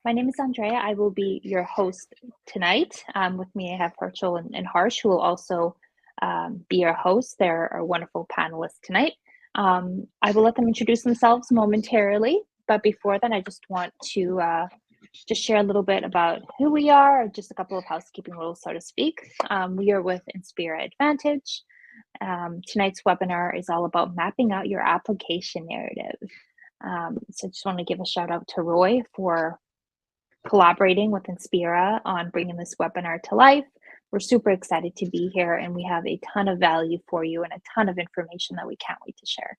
My name is Andrea. I will be your host tonight. With me, I have Harchel and Harsh, who will also be your host. They're our wonderful panelists tonight. I will let them introduce themselves momentarily, but before that, I just want to just share a little bit about who we are, just a couple of housekeeping rules, so to speak. We are with Inspira Advantage. Tonight's webinar is all about mapping out your application narrative. So I just want to give a shout out to Roy for collaborating with Inspira on bringing this webinar to life. We're super excited to be here, and we have a ton of value for you and a ton of information that we can't wait to share.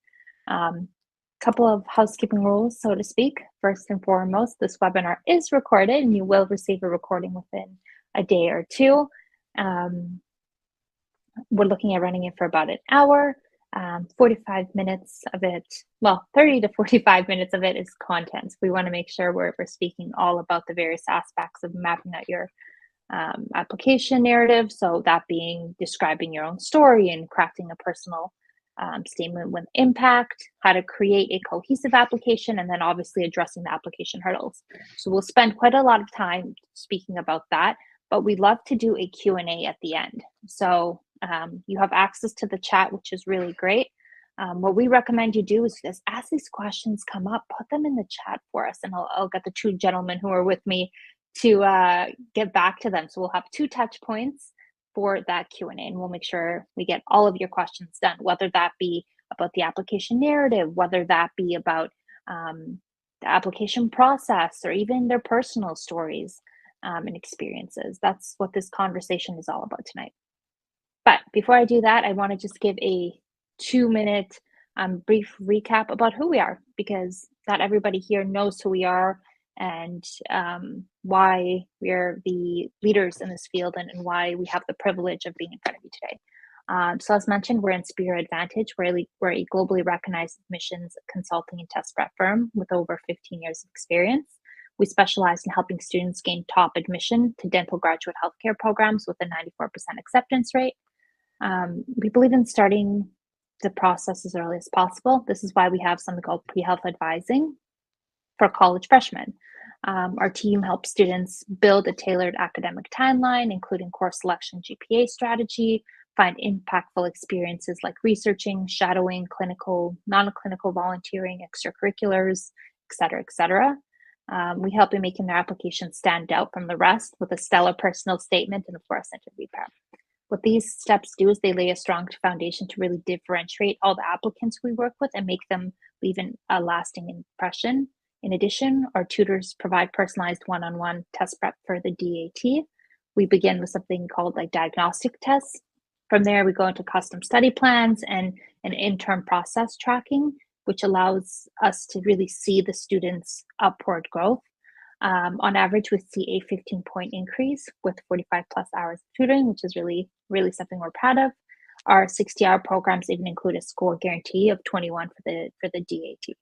Couple of housekeeping rules, so to speak. First and foremost, this webinar is recorded and you will receive a recording within a day or two. We're looking at running it for about an hour. 45 minutes of it, well, 30 to 45 minutes of it is content. We want to make sure we're speaking all about the various aspects of mapping out your application narrative. So that being describing your own story and crafting a personal statement with impact, how to create a cohesive application, and then obviously addressing the application hurdles. So we'll spend quite a lot of time speaking about that, but we love to do a Q&A at the end. So you have access to the chat, which is really great. What we recommend you do is just as these questions come up, put them in the chat for us, and I'll get the two gentlemen who are with me to get back to them. So we'll have 2 touch points for that Q&A, and we'll make sure we get all of your questions done, whether that be about the application narrative, whether that be about the application process, or even their personal stories and experiences. That's what this conversation is all about tonight. But before I do that, I want to just give a 2-minute brief recap about who we are, because not everybody here knows who we are and why we're the leaders in this field and why we have the privilege of being in front of you today. So as mentioned, we're Inspira Advantage. We're a globally recognized admissions consulting and test prep firm with over 15 years of experience. We specialize in helping students gain top admission to dental graduate healthcare programs with a 94% acceptance rate. We believe in starting the process as early as possible. This is why we have something called pre-health advising for college freshmen. Our team helps students build a tailored academic timeline, including course selection, GPA strategy, find impactful experiences like researching, shadowing, clinical, non-clinical volunteering, extracurriculars, et cetera, et cetera. We help in making their application stand out from the rest with a stellar personal statement and, of course, interview prep. What these steps do is they lay a strong foundation to really differentiate all the applicants we work with and make them leave a lasting impression. In addition, our tutors provide personalized one-on-one test prep for the DAT. We begin with something called diagnostic tests. From there, we go into custom study plans and an interim process tracking, which allows us to really see the students' upward growth. On average, we see a 15-point increase with 45 plus hours of tutoring, which is really, really something we're proud of. Our 60-hour programs even include a score guarantee of 21 for the DAT.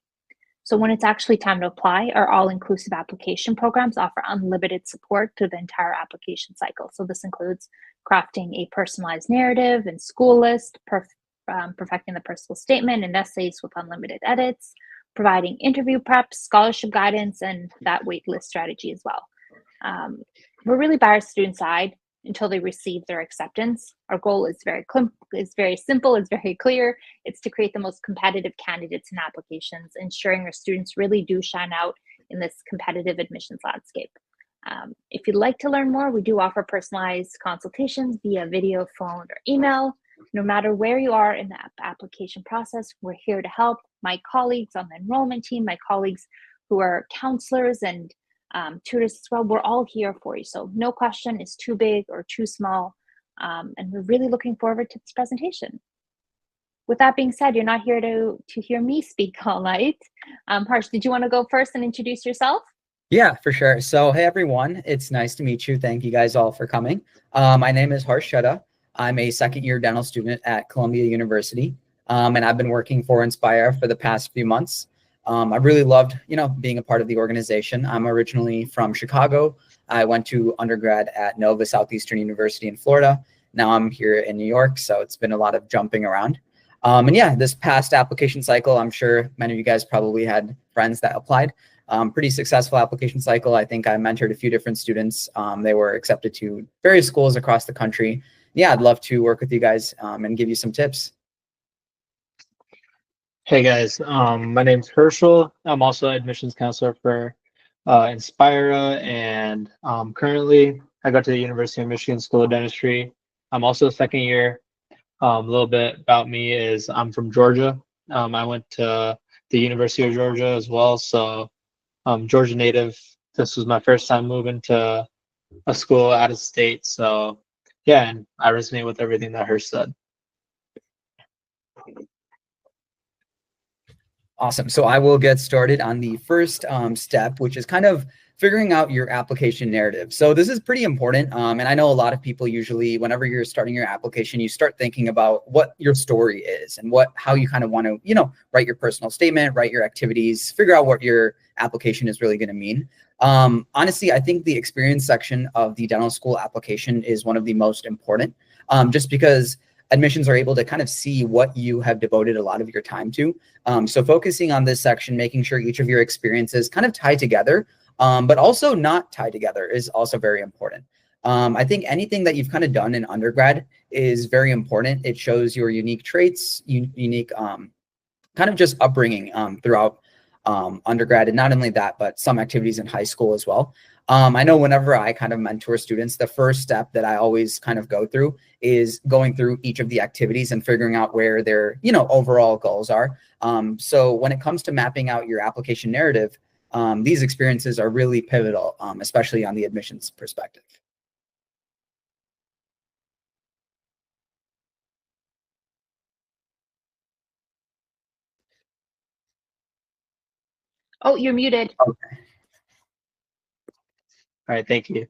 So when it's actually time to apply, our all-inclusive application programs offer unlimited support through the entire application cycle. So this includes crafting a personalized narrative and school list, perfecting the personal statement and essays with unlimited edits, providing interview prep, scholarship guidance, and that waitlist strategy as well. We're really by our student side until they receive their acceptance. Our goal is very simple, it's very clear. It's to create the most competitive candidates and applications, ensuring our students really do shine out in this competitive admissions landscape. If you'd like to learn more, we do offer personalized consultations via video, phone, or email. No matter where you are in the application process, we're here to help. My colleagues on the enrollment team, my colleagues who are counselors and tutors as well, we're all here for you. So no question is too big or too small. And we're really looking forward to this presentation. With that being said, you're not here to hear me speak all night. Harsh, did you want to go first and introduce yourself? Yeah, for sure. So, hey, everyone. It's nice to meet you. Thank you guys all for coming. My name is Harsh Chadha. I'm a second-year dental student at Columbia University, and I've been working for Inspira for the past few months. I've really loved, being a part of the organization. I'm originally from Chicago. I went to undergrad at Nova Southeastern University in Florida. Now I'm here in New York, so it's been a lot of jumping around. And yeah, this past application cycle, I'm sure many of you guys probably had friends that applied. Pretty successful application cycle. I think I mentored a few different students. They were accepted to various schools across the country. Yeah, I'd love to work with you guys and give you some tips. Hey guys, my name's Herschel. I'm also admissions counselor for Inspira, and currently I go to the University of Michigan School of Dentistry. I'm also a second year. A little bit about me is I'm from Georgia. I went to the University of Georgia as well, so Georgia native. This was my first time moving to a school out of state, so yeah, and I resonate with everything that Hersh said. Awesome. So I will get started on the first step, which is kind of figuring out your application narrative. So this is pretty important. And I know a lot of people usually, whenever you're starting your application, you start thinking about what your story is and how you kind of want to, write your personal statement, write your activities, figure out what your application is really going to mean. Honestly, I think the experience section of the dental school application is one of the most important, just because admissions are able to kind of see what you have devoted a lot of your time to. So focusing on this section, making sure each of your experiences kind of tie together, but also not tied together is also very important. I think anything that you've kind of done in undergrad is very important. It shows your unique traits, unique kind of just upbringing throughout undergrad, and not only that, but some activities in high school as well. I know whenever I kind of mentor students, the first step that I always kind of go through is going through each of the activities and figuring out where their, overall goals are. So when it comes to mapping out your application narrative, these experiences are really pivotal, especially on the admissions perspective. Oh, you're muted. Okay. All right, thank you.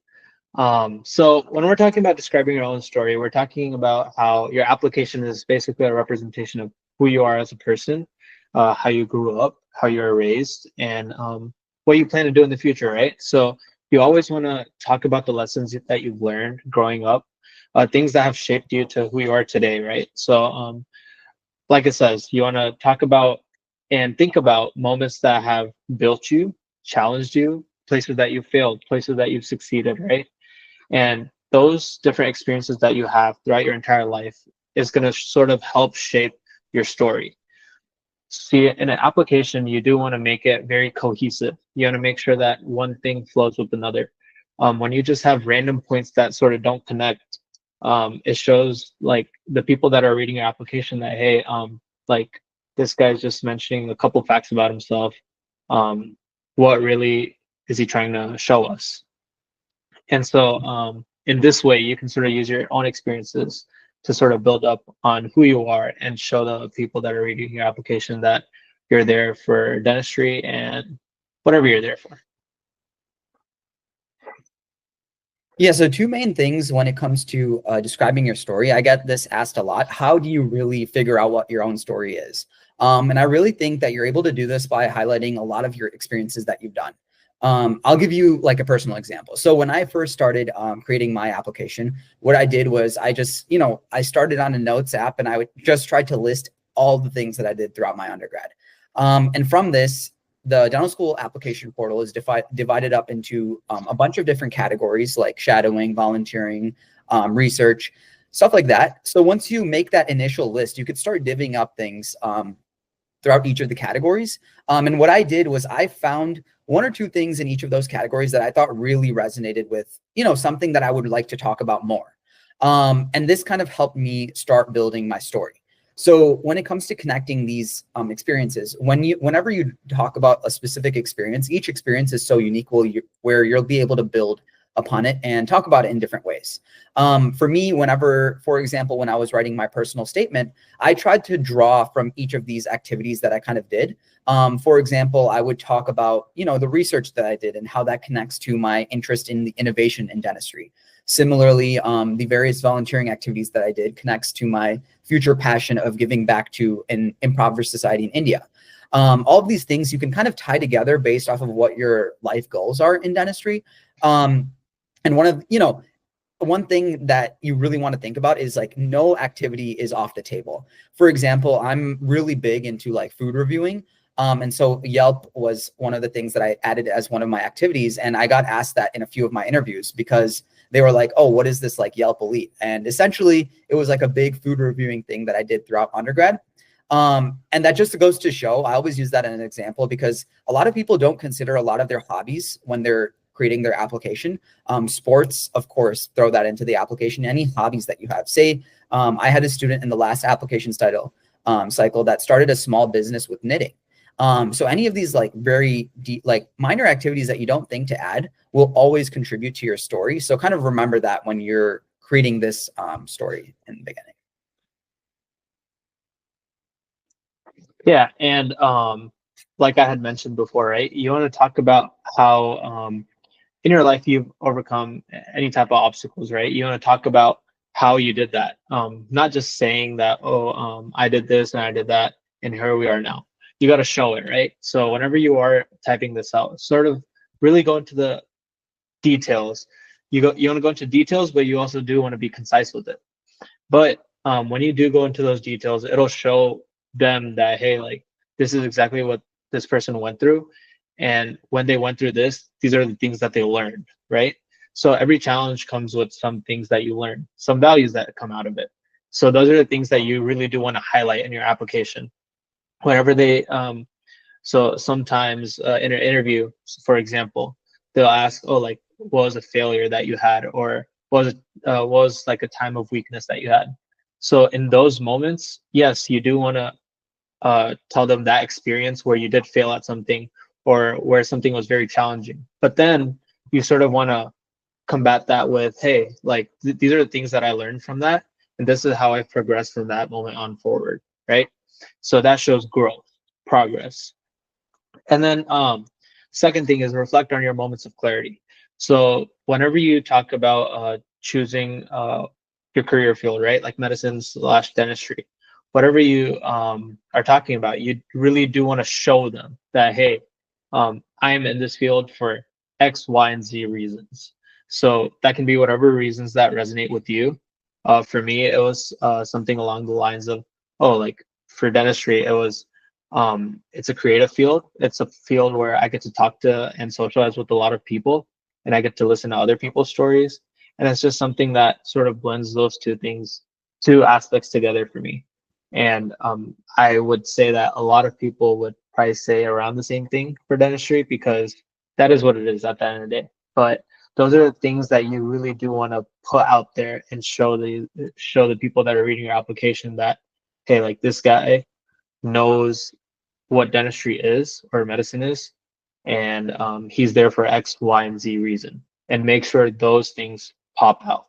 So when we're talking about describing your own story, we're talking about how your application is basically a representation of who you are as a person, how you grew up, how you were raised, and what you plan to do in the future, right? So you always want to talk about the lessons that you've learned growing up, things that have shaped you to who you are today, right? So like it says, you want to talk about and think about moments that have built you, challenged you, places that you failed, places that you've succeeded, right? And those different experiences that you have throughout your entire life is going to sort of help shape your story. See, in an application, you do want to make it very cohesive. You want to make sure that one thing flows with another. When you just have random points that sort of don't connect, it shows like the people that are reading your application that, hey, like this guy's just mentioning a couple facts about himself. What really is he trying to show us? And so in this way, you can sort of use your own experiences to sort of build up on who you are and show the people that are reading your application that you're there for dentistry and whatever you're there for. Yeah, so two main things when it comes to describing your story. I get this asked a lot. How do you really figure out what your own story is? And I really think that you're able to do this by highlighting a lot of your experiences that you've done. I'll give you like a personal example. So when I first started creating my application, what I did was I just, I started on a notes app and I would just try to list all the things that I did throughout my undergrad. And from this, the dental school application portal is divided up into a bunch of different categories like shadowing, volunteering, research, stuff like that. So once you make that initial list, you could start divvying up things throughout each of the categories. And what I did was I found one or two things in each of those categories that I thought really resonated with, something that I would like to talk about more. And this kind of helped me start building my story. So when it comes to connecting these experiences, whenever you talk about a specific experience, each experience is so unique where you'll be able to build upon it and talk about it in different ways. For me, for example, when I was writing my personal statement, I tried to draw from each of these activities that I kind of did. For example, I would talk about, the research that I did and how that connects to my interest in the innovation in dentistry. Similarly, the various volunteering activities that I did connects to my future passion of giving back to an impoverished society in India. All of these things you can kind of tie together based off of what your life goals are in dentistry. And one thing that you really want to think about is like no activity is off the table. For example, I'm really big into like food reviewing. And so Yelp was one of the things that I added as one of my activities. And I got asked that in a few of my interviews because they were like, oh, what is this like Yelp Elite? And essentially it was like a big food reviewing thing that I did throughout undergrad. And that just goes to show, I always use that as an example because a lot of people don't consider a lot of their hobbies when they're creating their application. Sports, of course, throw that into the application. Any hobbies that you have. Say, I had a student in the last application cycle that started a small business with knitting. So any of these like very deep, like minor activities that you don't think to add will always contribute to your story. So kind of remember that when you're creating this story in the beginning. Yeah, and like I had mentioned before, right? You want to talk about how in your life you've overcome any type of obstacles, right? You want to talk about how you did that, not just saying that, oh, I did this and I did that, and here we are now. You got to show it, right? So whenever you are typing this out, sort of really go into the details. You want to go into details, but you also do want to be concise with it. But when you do go into those details, it'll show them that, hey, like this is exactly what this person went through, and when they went through this, these are the things that they learned, right? So every challenge comes with some things that you learn, some values that come out of it. So those are the things that you really do want to highlight in your application whenever they so sometimes in an interview, for example, they'll ask, oh, like what was a failure that you had, or what was like a time of weakness that you had. So in those moments, yes, you do want to tell them that experience where you did fail at something or where something was very challenging. But then you sort of want to combat that with, hey, like these are the things that I learned from that, and this is how I progressed from that moment on forward, right? So that shows growth, progress. And then second thing is reflect on your moments of clarity. So whenever you talk about choosing your career field, right, like medicine/dentistry, whatever you are talking about, you really do want to show them that, hey, I am in this field for X, Y, and Z reasons. So that can be whatever reasons that resonate with you. For me, it was something along the lines of, oh, like for dentistry, it was it's a creative field. It's a field where I get to talk to and socialize with a lot of people, and I get to listen to other people's stories. And it's just something that sort of blends those two aspects together for me. And I would say that a lot of people would probably say around the same thing for dentistry, because that is what it is at the end of the day. But those are the things that you really do want to put out there and show the people that are reading your application that, hey, like this guy knows what dentistry is or medicine is, and he's there for X, Y, and Z reason, and make sure those things pop out.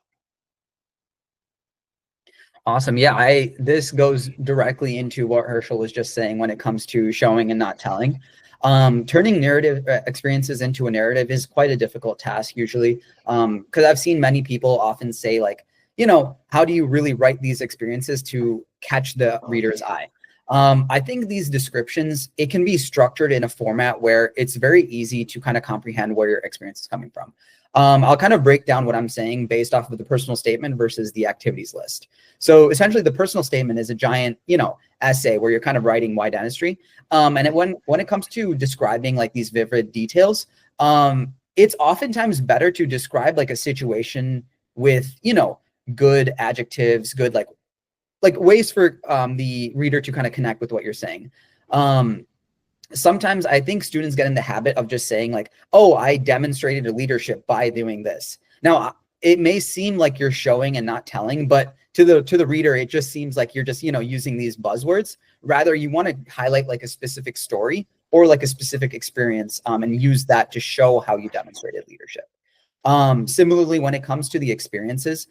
Awesome. Yeah, this goes directly into what Herschel was just saying when it comes to showing and not telling. Turning narrative experiences into a narrative is quite a difficult task usually, because I've seen many people often say like, you know, how do you really write these experiences to catch the reader's eye? I think these descriptions, it can be structured in a format where it's very easy to kind of comprehend where your experience is coming from. I'll kind of break down what I'm saying based off of the personal statement versus the activities list. So essentially the personal statement is a giant, you know, essay where you're kind of writing why dentistry. When it comes to describing like these vivid details, it's oftentimes better to describe like a situation with, you know, good adjectives, good like ways for the reader to kind of connect with what you're saying. Sometimes I think students get in the habit of just saying like, oh, I demonstrated a leadership by doing this. Now, it may seem like you're showing and not telling, but to the reader, it just seems like you're just, you know, using these buzzwords. Rather, you want to highlight like a specific story or like a specific experience and use that to show how you demonstrated leadership. Similarly, when it comes to the experiences,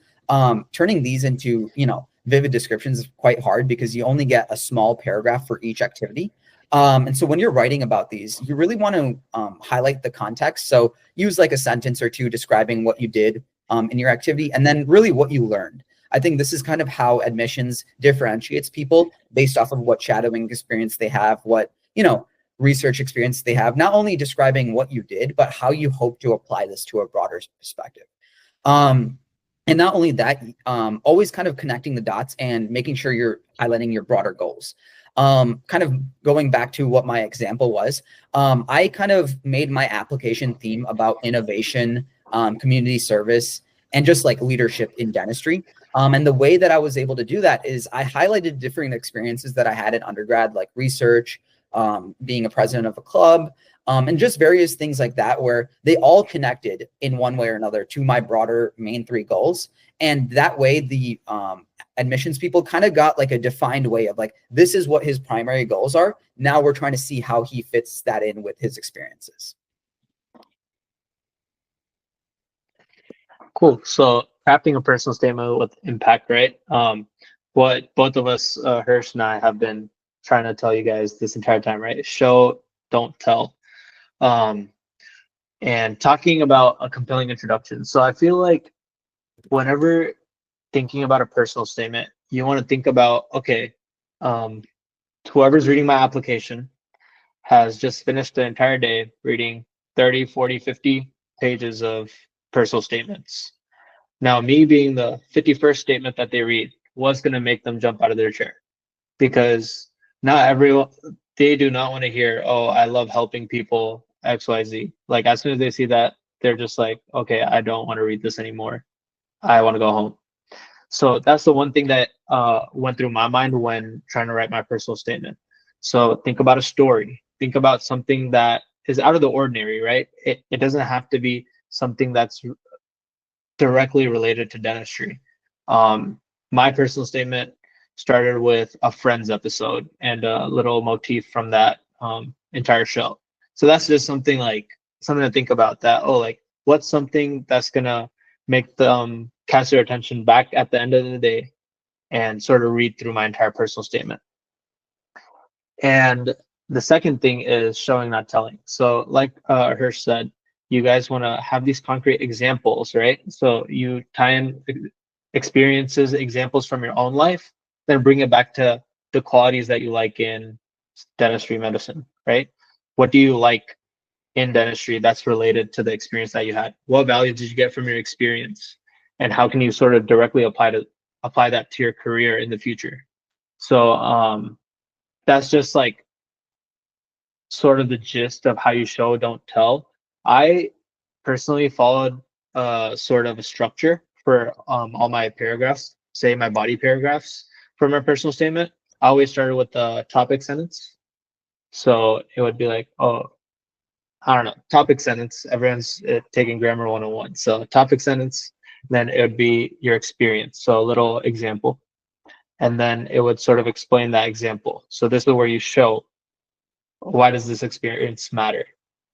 turning these into, you know, vivid descriptions is quite hard because you only get a small paragraph for each activity. And so when you're writing about these, you really want to highlight the context. So use like a sentence or two describing what you did in your activity and then really what you learned. I think this is kind of how admissions differentiates people based off of what shadowing experience they have, what, you know, research experience they have, not only describing what you did, but how you hope to apply this to a broader perspective. And not only that, always kind of connecting the dots and making sure you're highlighting your broader goals. Kind of going back to what my example was, I kind of made my application theme about innovation, community service, and just like leadership in dentistry. And the way that I was able to do that is I highlighted different experiences that I had in undergrad, like research, being a president of a club, and just various things like that, where they all connected in one way or another to my broader main three goals. And that way, the admissions people kind of got like a defined way of like, this is what his primary goals are. Now we're trying to see how he fits that in with his experiences. Cool. So crafting a personal statement with impact, right? What both of us, Hirsch and I, have been trying to tell you guys this entire time, right? Show, don't tell. And talking about a compelling introduction. So I feel like whenever thinking about a personal statement, you want to think about, okay, whoever's reading my application has just finished the entire day reading 30, 40, 50 pages of personal statements. Now, me being the 51st statement that they read, what's going to make them jump out of their chair? Because not everyone, they do not want to hear, oh, I love helping people, XYZ. Like, as soon as they see that, they're just like, okay, I don't want to read this anymore. I want to go home. So that's the one thing that went through my mind when trying to write my personal statement. So think about a story. Think about something that is out of the ordinary, right? It doesn't have to be something that's directly related to dentistry. My personal statement started with a Friends episode and a little motif from that entire show. So that's just something to think about, that, oh, like, what's something that's gonna make them cast their attention back at the end of the day and sort of read through my entire personal statement. And the second thing is showing, not telling. So like Hirsch said, you guys want to have these concrete examples, right? So you tie in experiences, examples from your own life, then bring it back to the qualities that you like in dentistry medicine, right? What do you like in dentistry that's related to the experience that you had? What value did you get from your experience? And how can you sort of directly apply that to your career in the future? So that's just like sort of the gist of how you show, don't tell. I personally followed sort of a structure for all my paragraphs, say my body paragraphs for my personal statement. I always started with the topic sentence. So it would be like, oh, I don't know, topic sentence. Everyone's taking grammar 101. So topic sentence, then it would be your experience. So a little example. And then it would sort of explain that example. So this is where you show, why does this experience matter?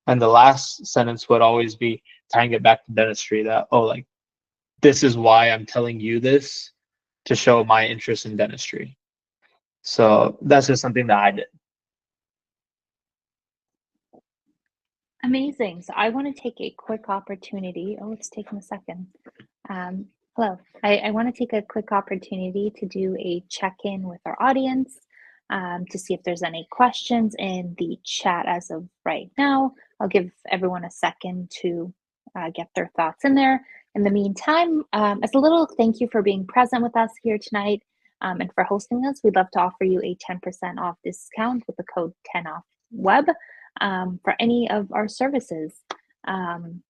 And the last sentence would always be tying it back to dentistry, that, oh, like, this is why I'm telling you this, to show my interest in dentistry. So that's just something that I did. Amazing. So I want to take a quick opportunity. Oh, it's taking a second. Hello. I want to take a quick opportunity to do a check-in with our audience to see if there's any questions in the chat as of right now. I'll give everyone a second to get their thoughts in there. In the meantime, as a little thank you for being present with us here tonight and for hosting us, we'd love to offer you a 10% off discount with the code 10OFFWEB for any of our services. And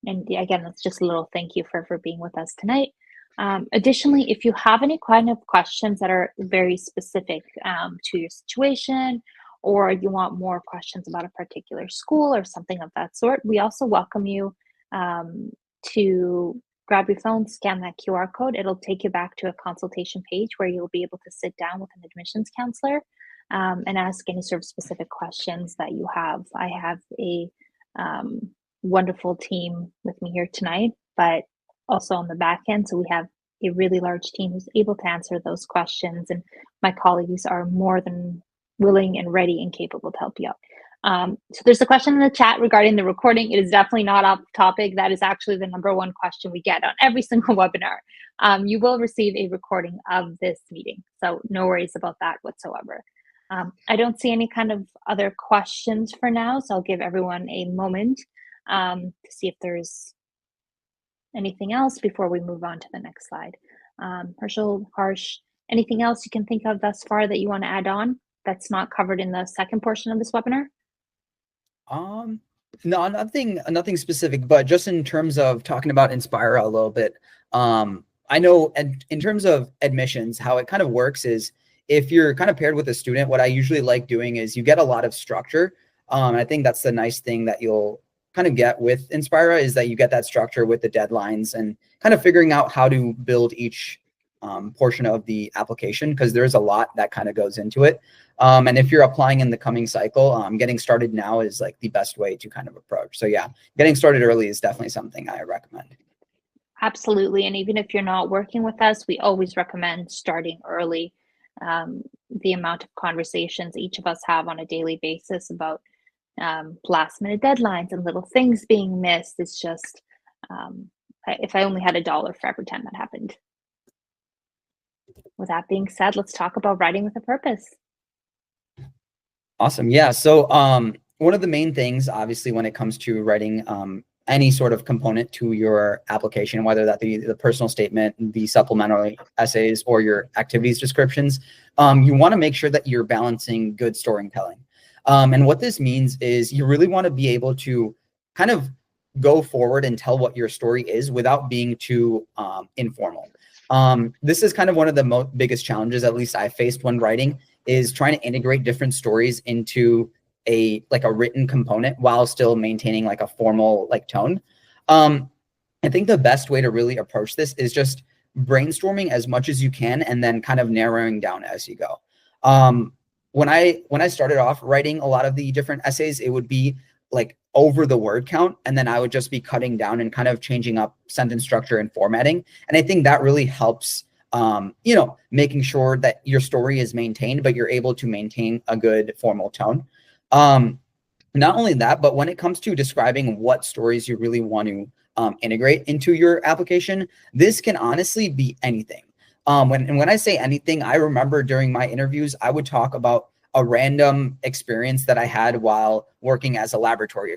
again, it's just a little thank you for being with us tonight. Additionally, if you have any kind of questions that are very specific to your situation, or you want more questions about a particular school or something of that sort, we also welcome you to grab your phone, scan that QR code. It'll take you back to a consultation page where you'll be able to sit down with an admissions counselor and ask any sort of specific questions that you have. I have a wonderful team with me here tonight, but also on the back end. So we have a really large team who's able to answer those questions, and my colleagues are more than willing and ready and capable to help you out. So there's a question in the chat regarding the recording. It is definitely not off topic. That is actually the #1 question we get on every single webinar. You will receive a recording of this meeting, so no worries about that whatsoever. I don't see any kind of other questions for now, so I'll give everyone a moment to see if there's anything else before we move on to the next slide. Herschel, Harsh, anything else you can think of thus far that you want to add on? that's not covered in the second portion of this webinar? Um, no, nothing specific, but just in terms of talking about Inspira a little bit. I know, and in terms of admissions, how it kind of works is if you're kind of paired with a student, what I usually like doing is you get a lot of structure. I think that's the nice thing that you'll kind of get with Inspira is that you get that structure with the deadlines and kind of figuring out how to build each portion of the application, because there's a lot that kind of goes into it. And if you're applying in the coming cycle, getting started now is like the best way to kind of approach. So yeah, getting started early is definitely something I recommend. Absolutely. And even if you're not working with us, we always recommend starting early. The amount of conversations each of us have on a daily basis about last minute deadlines and little things being missed is just, if I only had $1 for every time that happened. With that being said, let's talk about writing with a purpose. Awesome. Yeah. So one of the main things, obviously, when it comes to writing any sort of component to your application, whether that be the personal statement, the supplementary essays, or your activities descriptions, you want to make sure that you're balancing good storytelling. And what this means is you really want to be able to kind of go forward and tell what your story is without being too informal. This is kind of one of the biggest challenges, at least I faced when writing, is trying to integrate different stories into a written component while still maintaining like a formal tone. I think the best way to really approach this is just brainstorming as much as you can and then kind of narrowing down as you go. When I started off writing a lot of the different essays, it would be like over the word count, and then I would just be cutting down and kind of changing up sentence structure and formatting. And I think that really helps, making sure that your story is maintained, but you're able to maintain a good formal tone. Not only that, but when it comes to describing what stories you really want to integrate into your application, this can honestly be anything. When I say anything, I remember during my interviews, I would talk about a random experience that I had while working as a laboratory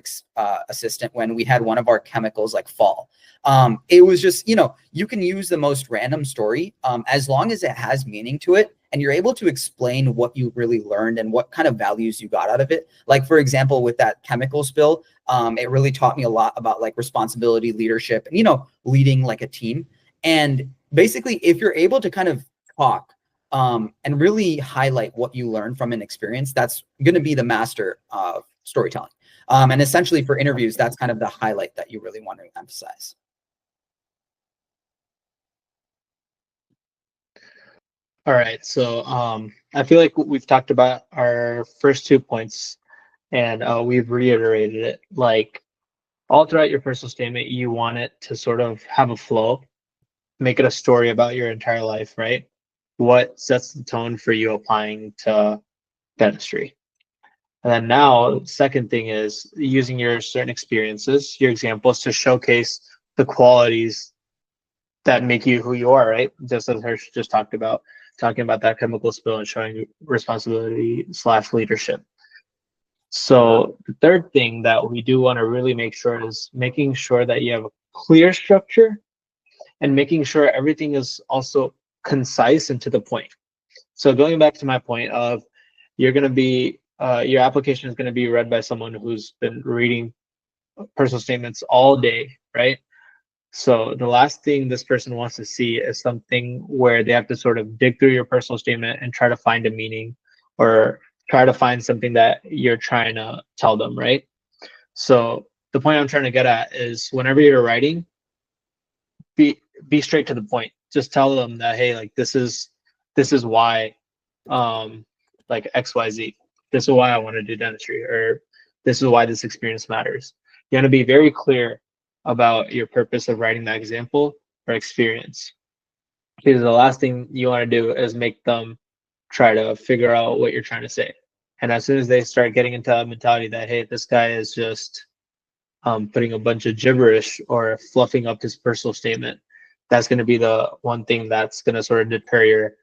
assistant when we had one of our chemicals fall. It was just, you can use the most random story as long as it has meaning to it and you're able to explain what you really learned and what kind of values you got out of it. Like, for example, with that chemical spill, it really taught me a lot about responsibility, leadership, and, leading a team. And basically, if you're able to kind of talk and really highlight what you learned from an experience, that's going to be the master of storytelling. And essentially for interviews, that's kind of the highlight that you really want to emphasize. All right, so I feel like we've talked about our first 2 points and we've reiterated it. All throughout your personal statement, you want it to sort of have a flow, make it a story about your entire life, right? What sets the tone for you applying to dentistry? And then now, second thing is using your certain experiences, your examples, to showcase the qualities that make you who you are, right? Just as Harsh just talked about, talking about that chemical spill and showing responsibility / leadership. So the third thing that we do want to really make sure is making sure that you have a clear structure and making sure everything is also concise and to the point. So going back to my point of you're going to be, your application is going to be read by someone who's been reading personal statements all day, right? So the last thing this person wants to see is something where they have to sort of dig through your personal statement and try to find a meaning or try to find something that you're trying to tell them, right? So the point I'm trying to get at is whenever you're writing, be straight to the point. Just tell them that, hey, this is why, XYZ. This is why I want to do dentistry, or this is why this experience matters. You want to be very clear about your purpose of writing that example or experience. Because the last thing you want to do is make them try to figure out what you're trying to say. And as soon as they start getting into that mentality that, hey, this guy is just putting a bunch of gibberish or fluffing up his personal statement, that's going to be the one thing that's going to sort of deter your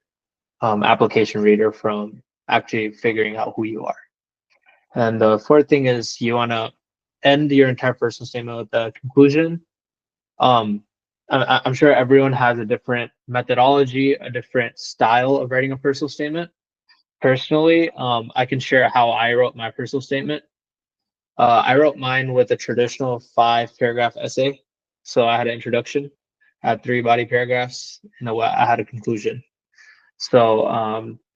application reader from actually figuring out who you are. And the fourth thing is you want to end your entire personal statement with a conclusion. I'm sure everyone has a different methodology, a different style of writing a personal statement. personally, I can share how I wrote my personal statement. I wrote mine with a traditional 5-paragraph essay. So I had an introduction, I had 3 body paragraphs, and I had a conclusion. So,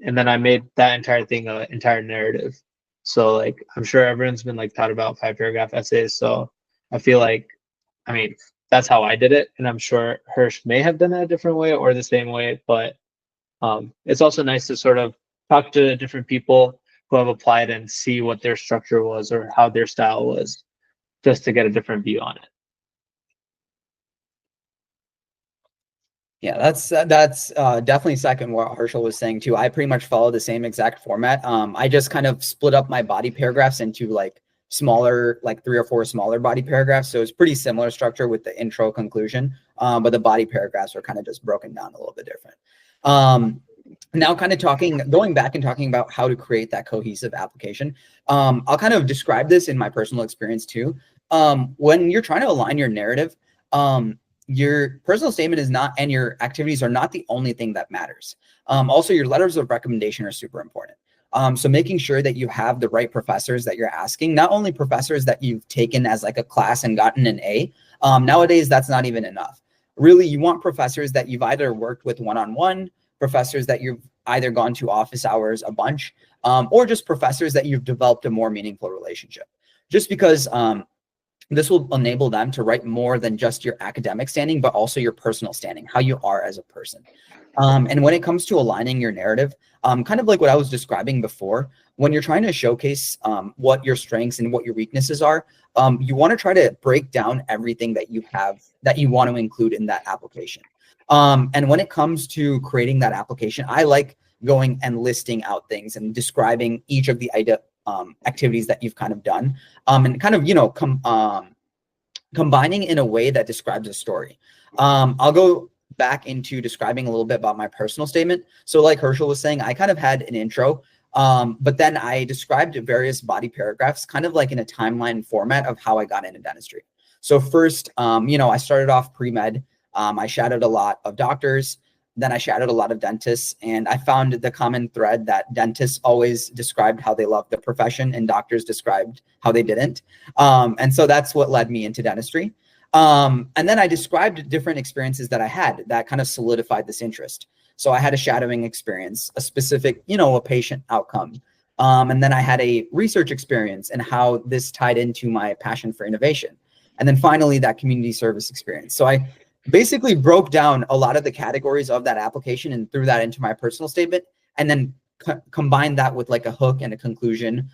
and then I made that entire thing an entire narrative. So like, I'm sure everyone's been like taught about 5-paragraph essays. So I feel like, I mean, that's how I did it. And I'm sure Hirsch may have done it a different way or the same way, but it's also nice to sort of talk to different people who have applied and see what their structure was or how their style was, just to get a different view on it. Yeah, that's definitely second what Herschel was saying too. I pretty much follow the same exact format. I just kind of split up my body paragraphs into like smaller, like 3 or 4 smaller body paragraphs. So it's pretty similar structure with the intro conclusion, but the body paragraphs are kind of just broken down a little bit different. Now kind of going back and talking about how to create that cohesive application. I'll kind of describe this in my personal experience too. When you're trying to align your narrative, your personal statement is not, and your activities are not the only thing that matters. Also, your letters of recommendation are super important. So making sure that you have the right professors that you're asking, not only professors that you've taken as like a class and gotten an A. Nowadays, that's not even enough. Really, you want professors that you've either worked with one-on-one, professors that you've either gone to office hours a bunch, or just professors that you've developed a more meaningful relationship. Just because this will enable them to write more than just your academic standing, but also your personal standing, how you are as a person. And when it comes to aligning your narrative, kind of like what I was describing before, when you're trying to showcase what your strengths and what your weaknesses are, you want to try to break down everything that you have that you want to include in that application. And when it comes to creating that application, I like going and listing out things and describing each of the activities that you've kind of done, and kind of, you know, combining in a way that describes a story. I'll go back into describing a little bit about my personal statement. So like Herschel was saying, I kind of had an intro, but then I described various body paragraphs kind of like in a timeline format of how I got into dentistry. So first, you know, I started off pre-med. I shadowed a lot of doctors. Then I shadowed a lot of dentists, and I found the common thread that dentists always described how they loved the profession and doctors described how they didn't. And so that's what led me into dentistry. And then I described different experiences that I had that kind of solidified this interest. So I had a shadowing experience, a specific, you know, a patient outcome. And then I had a research experience and how this tied into my passion for innovation. And then finally, that community service experience. So I basically broke down a lot of the categories of that application and threw that into my personal statement, and then combined that with like a hook and a conclusion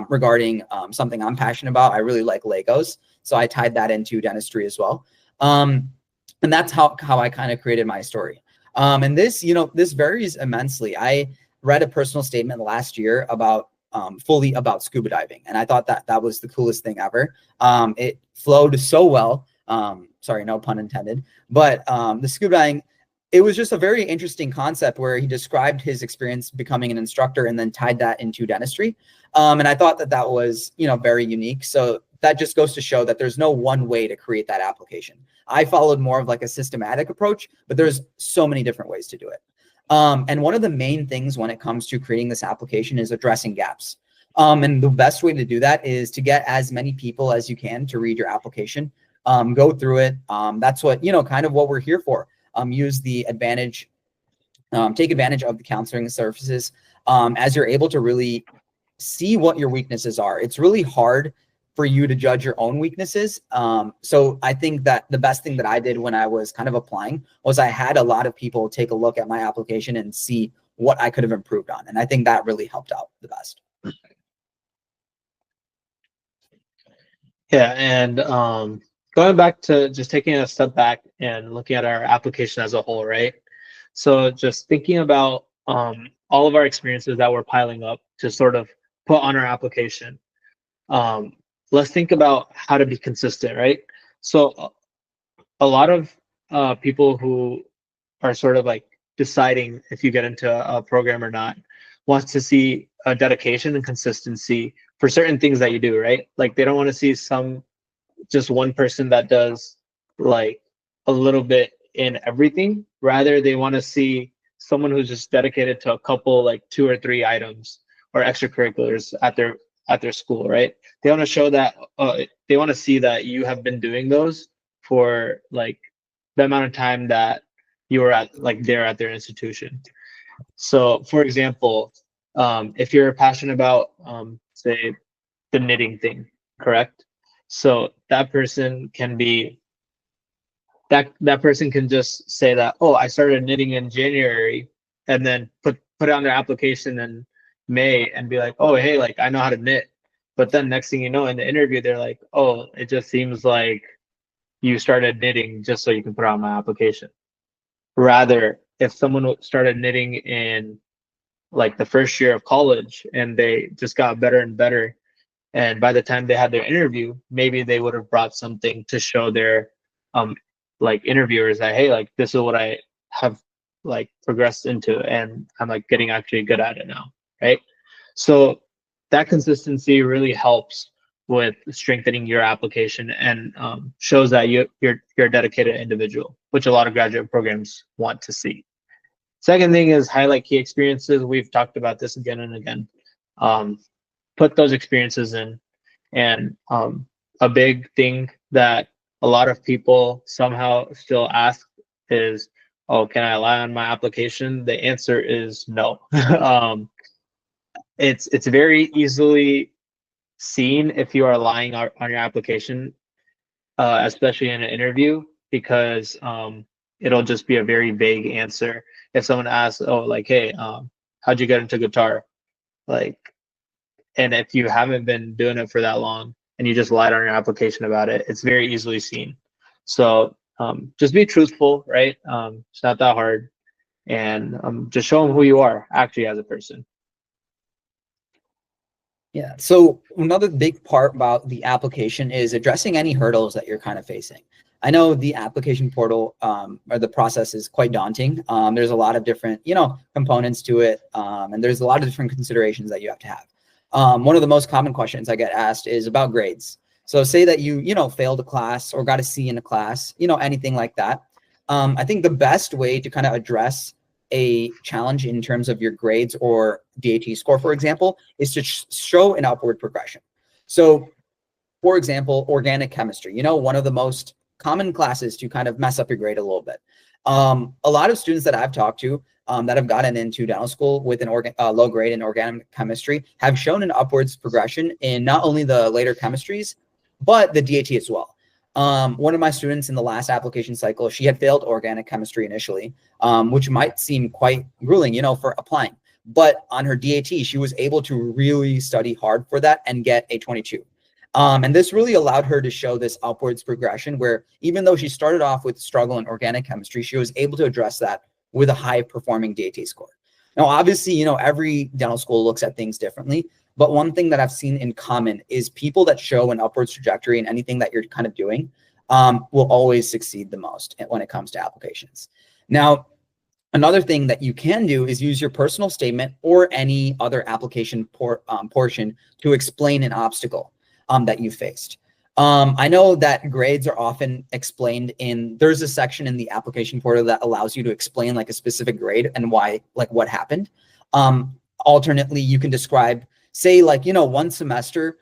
regarding something I'm passionate about. I really like Legos, so I tied that into dentistry as well. And that's how I kind of created my story. And this, you know, this varies immensely. I read a personal statement last year about fully about scuba diving, and I thought that was the coolest thing ever. It flowed so well. Sorry, no pun intended, but the scuba diving, it was just a very interesting concept where he described his experience becoming an instructor and then tied that into dentistry. And I thought that was, you know, very unique. So that just goes to show that there's no one way to create that application. I followed more of like a systematic approach, but there's so many different ways to do it. And one of the main things when it comes to creating this application is addressing gaps. And the best way to do that is to get as many people as you can to read your application. Go through it. That's what, you know, kind of what we're here for. Use the advantage, take advantage of the counseling services as you're able to really see what your weaknesses are. It's really hard for you to judge your own weaknesses. So I think that the best thing that I did when I was kind of applying was I had a lot of people take a look at my application and see what I could have improved on. And I think that really helped out the best. Yeah, and going back to just taking a step back and looking at our application as a whole, right? So just thinking about all of our experiences that we're piling up to sort of put on our application. Let's think about how to be consistent, right? So a lot of people who are sort of like deciding if you get into a program or not wants to see a dedication and consistency for certain things that you do, right? Like they don't want to see just one person that does like a little bit in everything. Rather, they want to see someone who's just dedicated to a couple, like 2 or 3 items or extracurriculars at their school, right? They want to show that they want to see that you have been doing those for like the amount of time that you were at like there at their institution. So, for example, if you're passionate about, say, the knitting thing, correct? So that person can be that person can just say that, oh, I started knitting in January, and then put it on their application in May and be like, oh, hey, like I know how to knit. But then next thing you know, in the interview, they're like, oh, it just seems like you started knitting just so you can put it on my application. Rather, if someone started knitting in like the first year of college and they just got better and better, and by the time they had their interview, maybe they would have brought something to show their um like interviewers that, hey, like this is what I have like progressed into, and I'm like getting actually good at it now, right? So that consistency really helps with strengthening your application, and shows that you're a dedicated individual, which a lot of graduate programs want to see. Second thing is highlight key experiences. We've talked about this again and again. Put those experiences in. And a big thing that a lot of people somehow still ask is, oh, can I lie on my application? The answer is no. It's very easily seen if you are lying on your application, especially in an interview, because it'll just be a very vague answer. If someone asks, oh, like, hey, how'd you get into guitar? Like, and if you haven't been doing it for that long and you just lied on your application about it, it's very easily seen. So just be truthful, right? It's not that hard. And just show them who you are actually as a person. Yeah. So another big part about the application is addressing any hurdles that you're kind of facing. I know the application portal or the process is quite daunting. There's a lot of different, components to it, and there's a lot of different considerations that you have to have. One of the most common questions I get asked is about grades. So say that you failed a class or got a C in a class, anything like that. I think the best way to kind of address a challenge in terms of your grades or DAT score, for example, is to show an upward progression. So, for example, organic chemistry, one of the most common classes to kind of mess up your grade a little bit. A lot of students that I've talked to that have gotten into dental school with an low grade in organic chemistry have shown an upwards progression in not only the later chemistries, but the DAT as well. One of my students in the last application cycle, she had failed organic chemistry initially, which might seem quite grueling, for applying. But on her DAT, she was able to really study hard for that and get a 22. And this really allowed her to show this upwards progression where even though she started off with struggle in organic chemistry, she was able to address that with a high performing DAT score. Now, obviously, every dental school looks at things differently. But one thing that I've seen in common is people that show an upwards trajectory in anything that you're kind of doing will always succeed the most when it comes to applications. Now, another thing that you can do is use your personal statement or any other application portion to explain an obstacle that you faced. I know that grades are often explained there's a section in the application portal that allows you to explain like a specific grade and why, like what happened. Alternately, you can describe, say like, one semester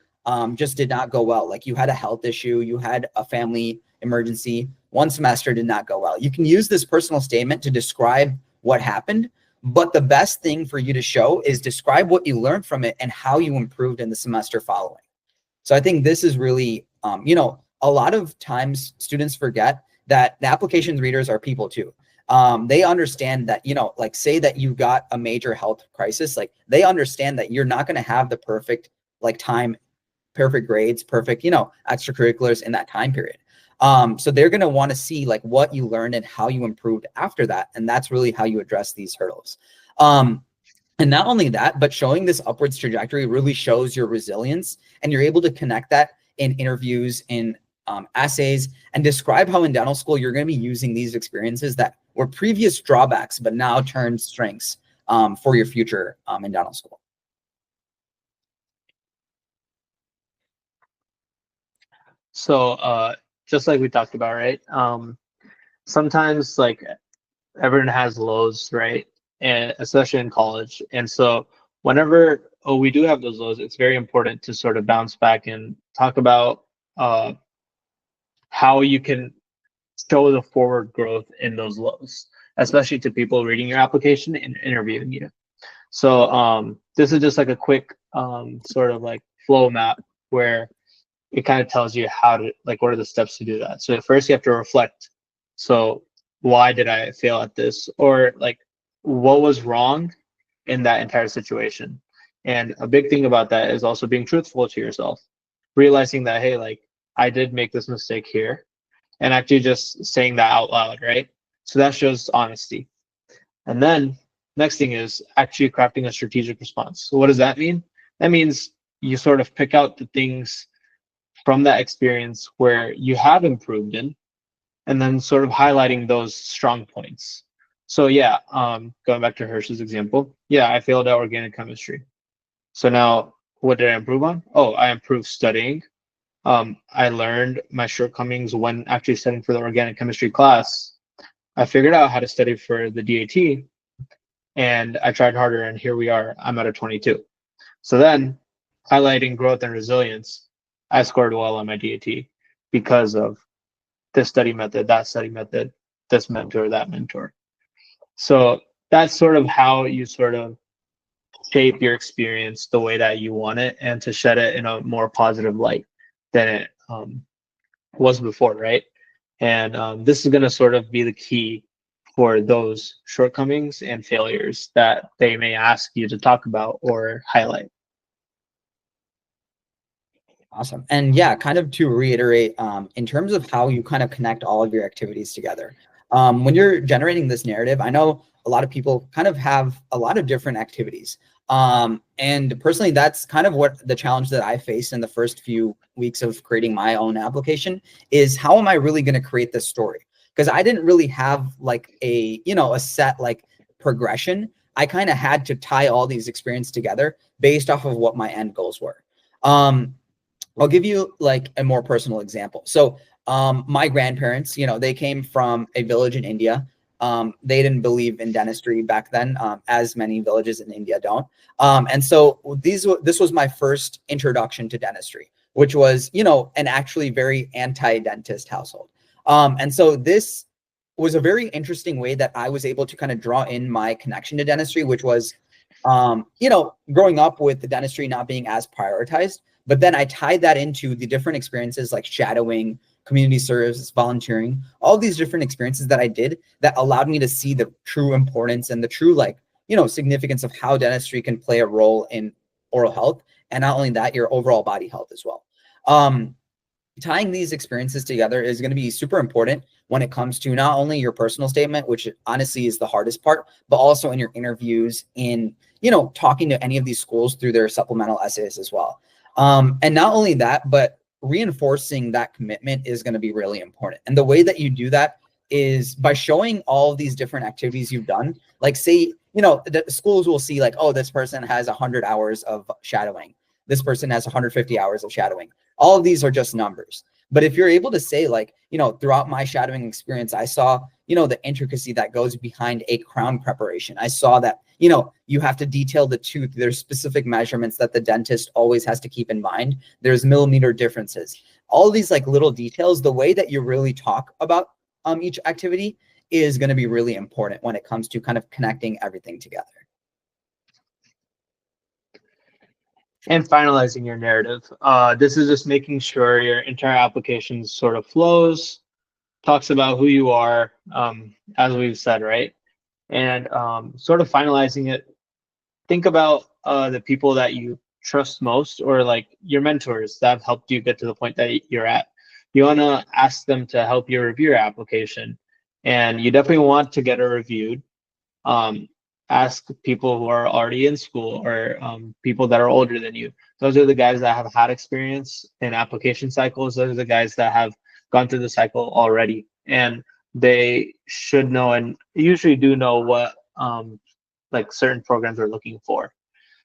just did not go well. Like you had a health issue, you had a family emergency, one semester did not go well. You can use this personal statement to describe what happened, but the best thing for you to show is describe what you learned from it and how you improved in the semester following. So I think this is really, a lot of times students forget that the applications readers are people too. They understand that, like say that you got a major health crisis, like they understand that you're not going to have the perfect like time, perfect grades, perfect, extracurriculars in that time period. So they're going to want to see like what you learned and how you improved after that. And that's really how you address these hurdles. And not only that, but showing this upwards trajectory really shows your resilience, and you're able to connect that in interviews, in essays, and describe how in dental school you're going to be using these experiences that were previous drawbacks, but now turned strengths for your future in dental school. So just like we talked about, right? Sometimes like everyone has lows, right? and especially in college. And so whenever we do have those lows, it's very important to sort of bounce back and talk about uh, how you can show the forward growth in those lows, especially to people reading your application and interviewing you. So this is just like a quick sort of like flow map where it kind of tells you how to, like, what are the steps to do that. So at first you have to reflect. So why did I fail at this? Or like, what was wrong in that entire situation? And a big thing about that is also being truthful to yourself, realizing that, hey, like, I did make this mistake here, and actually just saying that out loud, right? So that shows honesty. And then next thing is actually crafting a strategic response. So what does that mean? That means you sort of pick out the things from that experience where you have improved in, and then sort of highlighting those strong points. So yeah, going back to Hirsch's example, yeah, I failed at organic chemistry. So now what did I improve on? Oh, I improved studying. I learned my shortcomings when actually studying for the organic chemistry class. I figured out how to study for the DAT, and I tried harder, and here we are. I'm at a 22. So then, highlighting growth and resilience, I scored well on my DAT because of this study method, that study method, this mentor, that mentor. So that's sort of how you sort of shape your experience the way that you want it, and to shed it in a more positive light than it was before, right? And this is going to sort of be the key for those shortcomings and failures that they may ask you to talk about or highlight. Awesome. And yeah, kind of to reiterate, in terms of how you kind of connect all of your activities together, when you're generating this narrative, I know a lot of people kind of have a lot of different activities. And personally, that's kind of what the challenge that I faced in the first few weeks of creating my own application is, how am I really going to create this story? Because I didn't really have like a, a set like progression. I kind of had to tie all these experiences together based off of what my end goals were. I'll give you like a more personal example. So my grandparents, they came from a village in India. They didn't believe in dentistry back then, as many villages in India don't. And so this was my first introduction to dentistry, which was, an actually very anti-dentist household. And so this was a very interesting way that I was able to kind of draw in my connection to dentistry, which was, growing up with the dentistry not being as prioritized. But then I tied that into the different experiences like shadowing, community service, volunteering, all these different experiences that I did that allowed me to see the true importance and the true significance of how dentistry can play a role in oral health. And not only that, your overall body health as well. Tying these experiences together is going to be super important when it comes to not only your personal statement, which honestly is the hardest part, but also in your interviews, in, talking to any of these schools through their supplemental essays as well. And not only that, but reinforcing that commitment is going to be really important. And the way that you do that is by showing all of these different activities you've done. Like say, the schools will see like, oh, this person has 100 hours of shadowing. This person has 150 hours of shadowing. All of these are just numbers. But if you're able to say like, throughout my shadowing experience, I saw, the intricacy that goes behind a crown preparation. I saw that, you have to detail the tooth. There's specific measurements that the dentist always has to keep in mind. There's millimeter differences. All these like little details, the way that you really talk about each activity is going to be really important when it comes to kind of connecting everything together. And finalizing your narrative. This is just making sure your entire application sort of flows, talks about who you are, as we've said, right? And sort of finalizing it. Think about the people that you trust most, or like your mentors that have helped you get to the point that you're at. You want to ask them to help you review your application, and you definitely want to get it reviewed. Ask people who are already in school, or people that are older than you. Those are the guys that have had experience in application cycles. Those are the guys that have gone through the cycle already, and they should know, and usually do know, what like certain programs are looking for.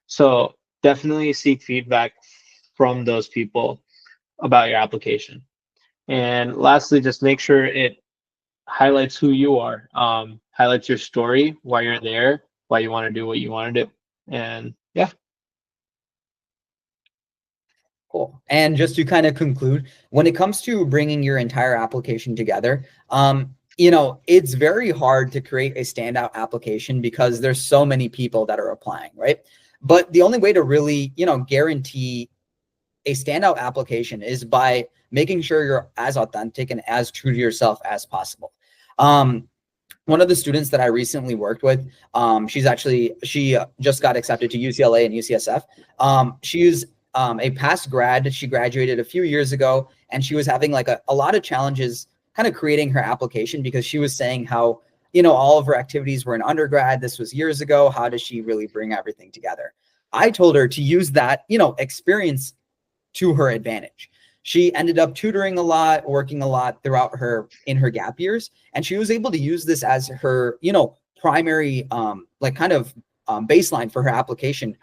So definitely seek feedback from those people about your application. And lastly, just make sure it highlights who you are, highlights your story, why you're there, why you want to do what you want to do. And yeah. Cool. And just to kind of conclude, when it comes to bringing your entire application together, it's very hard to create a standout application because there's so many people that are applying, right? But the only way to really, guarantee a standout application is by making sure you're as authentic and as true to yourself as possible. One of the students that I recently worked with, she just got accepted to UCLA and UCSF. She's a past grad. She graduated a few years ago, and she was having like a lot of challenges kind of creating her application because she was saying how, all of her activities were in undergrad. This was years ago. How does she really bring everything together? I told her to use that, experience to her advantage. She ended up tutoring a lot, working a lot throughout in her gap years. And she was able to use this as her, primary, baseline for her application,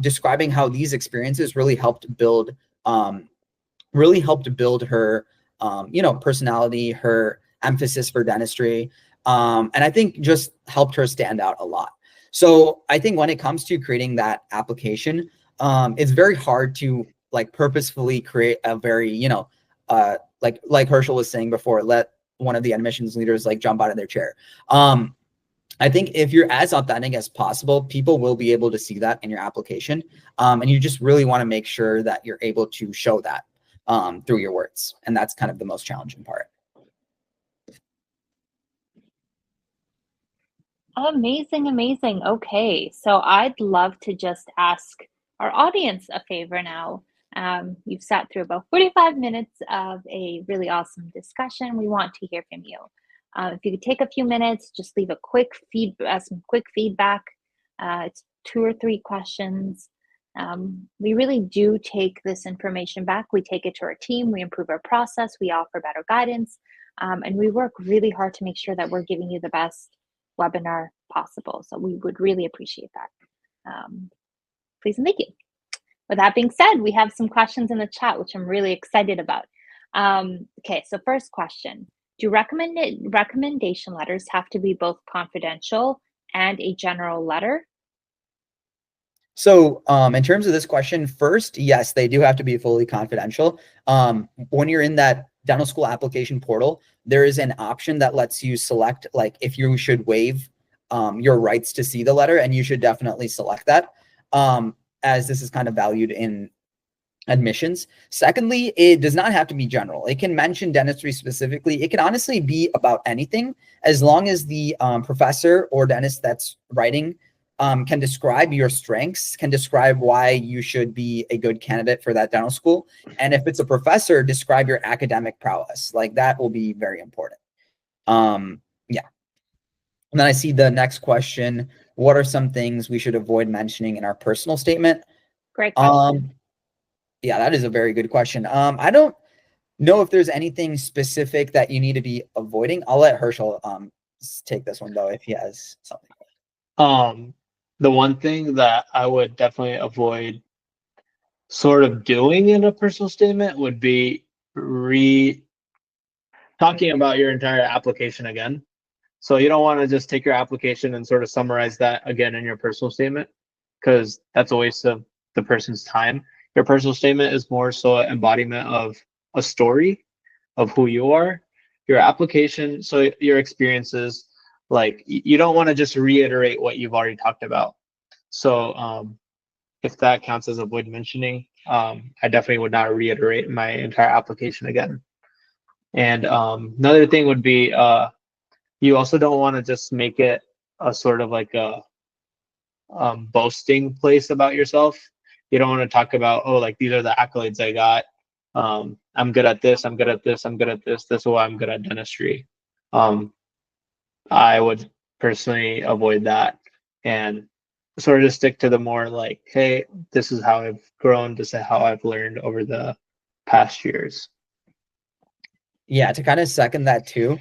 describing how these experiences really helped build her, personality, her emphasis for dentistry. And I think just helped her stand out a lot. So I think when it comes to creating that application, it's very hard to purposefully create a very, like Herschel was saying before, let one of the admissions leaders jump out of their chair. I think if you're as authentic as possible, people will be able to see that in your application. And you just really want to make sure that you're able to show that through your words. And that's kind of the most challenging part. Amazing. Okay, so I'd love to just ask our audience a favor now. You've sat through about 45 minutes of a really awesome discussion. We want to hear from you. If you could take a few minutes, just leave some quick feedback. It's 2 or 3 questions. We really do take this information back. We take it to our team. We improve our process. We offer better guidance. And we work really hard to make sure that we're giving you the best webinar possible. So we would really appreciate that. Please and thank you. With that being said, we have some questions in the chat, which I'm really excited about. Okay, so first question. Do recommendation letters have to be both confidential and a general letter? So in terms of this question, first, yes, they do have to be fully confidential. When you're in that dental school application portal, there is an option that lets you select if you should waive your rights to see the letter, and you should definitely select that, as this is kind of valued in admissions. Secondly, it does not have to be general. It can mention dentistry specifically. It can honestly be about anything, as long as the professor or dentist that's writing can describe your strengths, can describe why you should be a good candidate for that dental school. And if it's a professor, describe your academic prowess. That will be very important. Yeah. And then I see the next question. What are some things we should avoid mentioning in our personal statement? Great question. Yeah, that is a very good question. I don't know if there's anything specific that you need to be avoiding. I'll let Herschel take this one though, if he has something. The one thing that I would definitely avoid sort of doing in a personal statement would be talking about your entire application again. So you don't want to just take your application and sort of summarize that again in your personal statement, because that's a waste of the person's time. Your personal statement is more so an embodiment of a story of who you are, your application, so your experiences. You don't want to just reiterate what you've already talked about. So if that counts as avoid mentioning, I definitely would not reiterate my entire application again. And another thing would be, you also don't want to just make it a sort of a boasting place about yourself. You don't want to talk about, these are the accolades I got. I'm good at this, I'm good at this, I'm good at this. This is why I'm good at dentistry. I would personally avoid that and sort of just stick to the more hey, this is how I've grown, this is how I've learned over the past years. Yeah, to kind of second that too.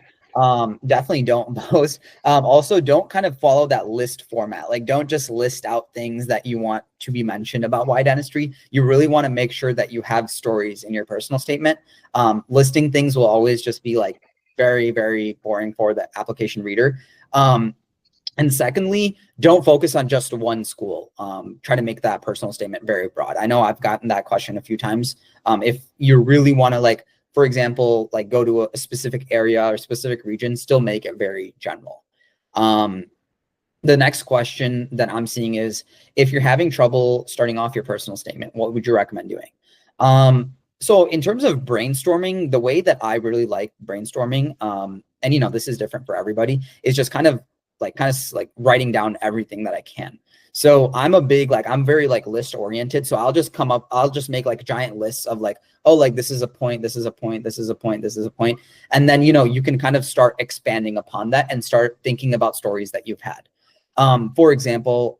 Definitely don't boast. Also, don't kind of follow that list format. Don't just list out things that you want to be mentioned about why dentistry. You really want to make sure that you have stories in your personal statement. Listing things will always just be very, very boring for the application reader. And And secondly, don't focus on just one school. Try to make that personal statement very broad. I know I've gotten that question a few times. If you really want to, like, for example, like go to a specific area or specific region, still make it very general. The next question that I'm seeing is, if you're having trouble starting off your personal statement, what would you recommend doing? So in terms of brainstorming, the way that I really like brainstorming, and you know, this is different for everybody, is just kind of like writing down everything that I can. So I'm a big, like, I'm very like list oriented. So I'll just make like giant lists of like, oh, like this is a point, this is a point, this is a point, this is a point. And then, you know, you can kind of start expanding upon that and start thinking about stories that you've had. For example,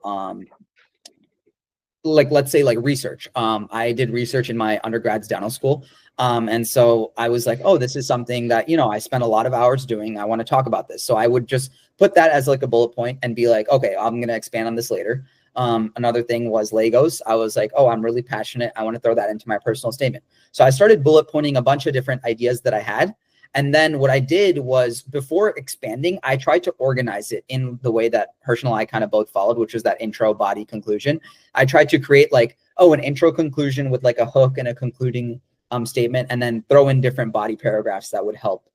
like, let's say like research. I did research in my undergrad's dental school. And so I was like, oh, this is something that, you know, I spent a lot of hours doing. I want to talk about this. So I would just put that as like a bullet point and be like, okay, I'm going to expand on this later. Another thing was Legos. I was like, oh, I'm really passionate. I want to throw that into my personal statement. So I started bullet pointing a bunch of different ideas that I had. And then what I did was, before expanding, I tried to organize it in the way that Herschel and I kind of both followed, which was that intro, body, conclusion. I tried to create like, oh, an intro conclusion with like a hook and a concluding statement, and then throw in different body paragraphs that would help.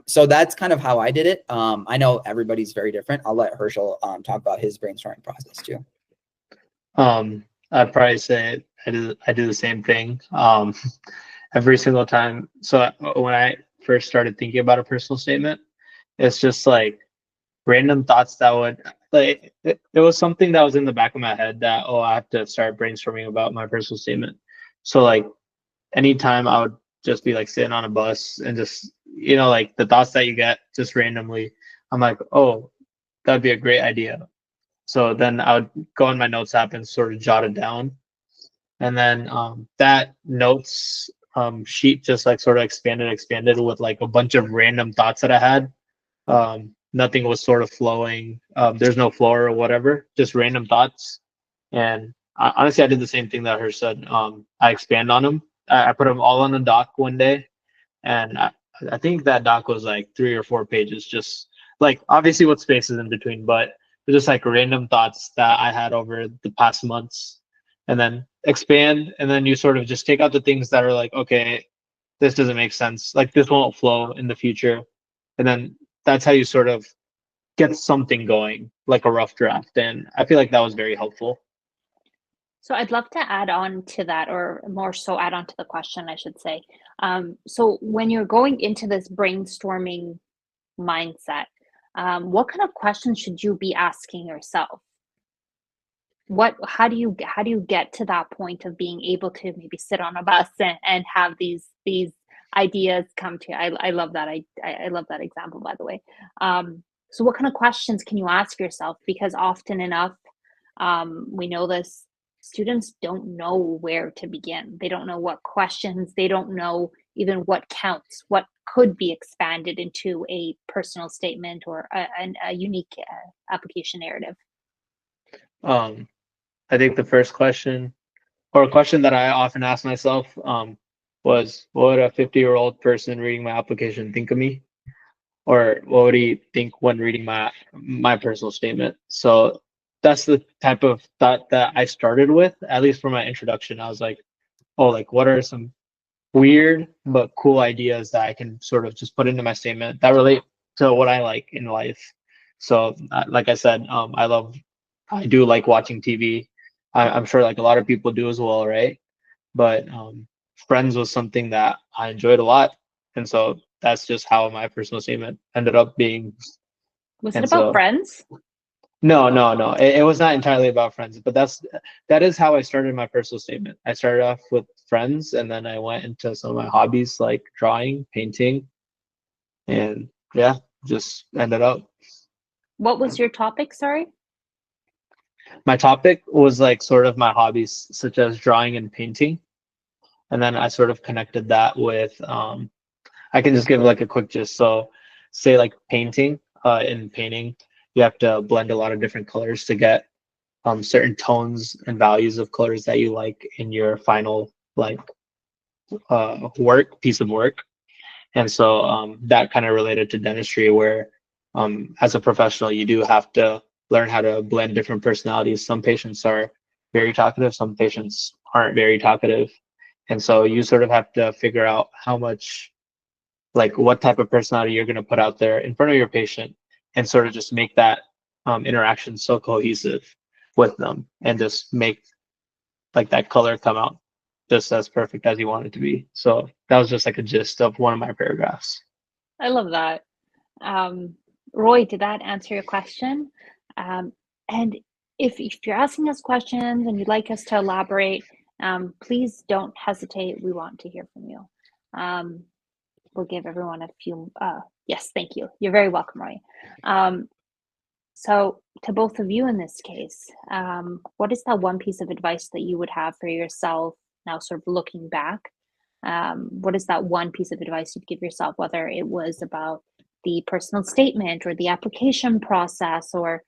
So that's kind of how I did it. I know everybody's very different. I'll let Herschel talk about his brainstorming process too. I'd probably say I do the same thing every single time. So when I first started thinking about a personal statement, it's just like random thoughts that would, like, it was something that was in the back of my head that, oh, I have to start brainstorming about my personal statement. So like anytime I would just be like sitting on a bus and just, you know, like the thoughts that you get just randomly, I'm like, oh, that'd be a great idea. So then I would go in my notes app and sort of jot it down. And then that notes sheet just like sort of expanded with like a bunch of random thoughts that I had. Nothing was sort of flowing. There's no flow or whatever, just random thoughts. And honestly, I did the same thing that her said. I expand on them. I put them all on a doc one day, and I think that doc was like 3 or 4 pages, just like obviously with spaces in between, but just like random thoughts that I had over the past months. And then expand, and then you sort of just take out the things that are like, okay, this doesn't make sense, like this won't flow in the future. And then that's how you sort of get something going, like a rough draft. And I feel like that was very helpful. So I'd love to add on to that, or more so add on to the question, I should say. So when you're going into this brainstorming mindset, what kind of questions should you be asking yourself? How do you get to that point of being able to maybe sit on a bus and have these ideas come to you? I love that. I love that example, by the way. So what kind of questions can you ask yourself? Because often enough, we know this, students don't know where to begin. They don't know what questions, they don't know even what counts, what could be expanded into a personal statement or a unique application narrative. I think the first question, or a question that I often ask myself, was, what would a 50-year-old person reading my application think of me? Or what would he think when reading my personal statement? So that's the type of thought that I started with, at least for my introduction. I was like, oh, like what are some weird but cool ideas that I can sort of just put into my statement that relate to what I like in life? So like I said, I do like watching TV. I'm sure like a lot of people do as well, right? But Friends was something that I enjoyed a lot, and so that's just how my personal statement ended up being. Was it about Friends? No. It was not entirely about Friends, but that is how I started my personal statement. I started off with Friends, and then I went into some of my hobbies like drawing, painting, and yeah, just ended up. What was your topic? Sorry. My topic was like sort of my hobbies, such as drawing and painting. And then I sort of connected that with, I can just give like a quick gist. So say like painting, in painting, you have to blend a lot of different colors to get certain tones and values of colors that you like in your final like piece of work. And so that kind of related to dentistry, where as a professional, you do have to learn how to blend different personalities. Some patients are very talkative, some patients aren't very talkative. And so you sort of have to figure out how much, like what type of personality you're going to put out there in front of your patient and sort of just make that interaction so cohesive with them and just make like that color come out just as perfect as you want it to be. So that was just like a gist of one of my paragraphs. I love that. Roy, did that answer your question? And if you're asking us questions and you'd like us to elaborate, please don't hesitate. We want to hear from you. We'll give everyone a few, yes, thank you. You're very welcome, Roy. So to both of you in this case, what is that one piece of advice that you would have for yourself now sort of looking back? What is that one piece of advice you'd give yourself, whether it was about the personal statement or the application process, or